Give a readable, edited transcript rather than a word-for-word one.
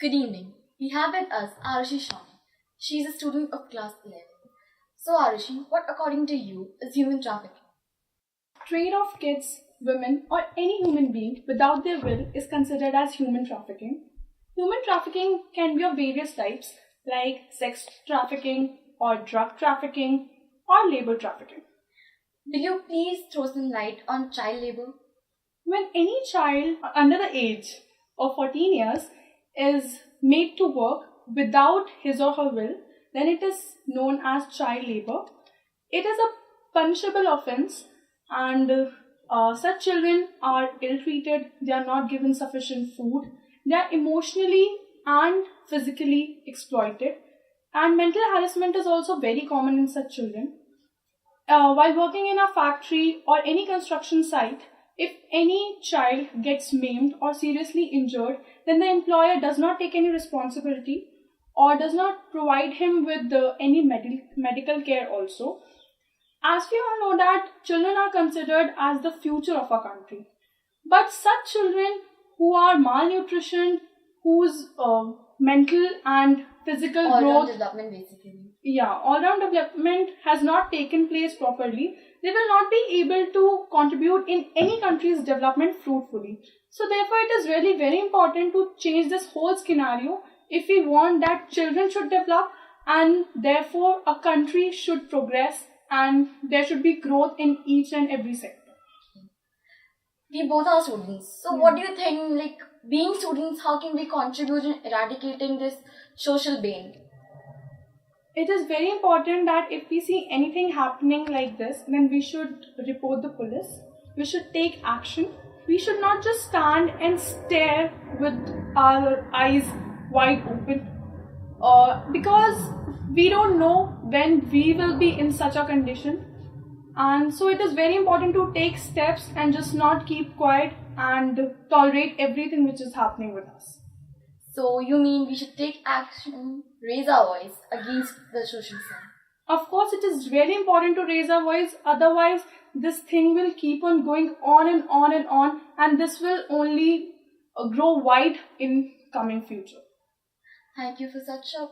Good evening. We have with us Arushi Shami. She is a student of class 11. So Arushi, what according to you is human trafficking? Trade of kids, women, or any human being without their will is considered as human trafficking. Human trafficking can be of various types like sex trafficking or drug trafficking or labor trafficking. Will you please throw some light on child labor? When any child under the age of 14 years is made to work without his or her will, then it is known as child labor. It is a punishable offense, and such children are ill treated, they are not given sufficient food, they are emotionally and physically exploited, and mental harassment is also very common in such children. While working in a factory or any construction site, if any child gets maimed or seriously injured, then the employer does not take any responsibility or does not provide him with any medical care also. As we all know that children are considered as the future of our country. But such children who are malnutritioned, whose mental and physical All-round growth, development basically. all-round development has not taken place properly, they will not be able to contribute in any country's development fruitfully. So therefore it is really very important to change this whole scenario if we want that children should develop and therefore a country should progress and there should be growth in each and every sector. We both are students. So what do you think, like being students, how can we contribute in eradicating this social bane? It is very important that if we see anything happening like this, then we should report the police. We should take action. We should not just stand and stare with our eyes wide open. Because we don't know when we will be in such a condition. And so it is very important to take steps and just not keep quiet and tolerate everything which is happening with us. So you mean we should take action, raise our voice against the social sin? Of course, it is really important to raise our voice, otherwise this thing will keep on going on and on and on, and this will only grow wide in coming future. Thank you for such a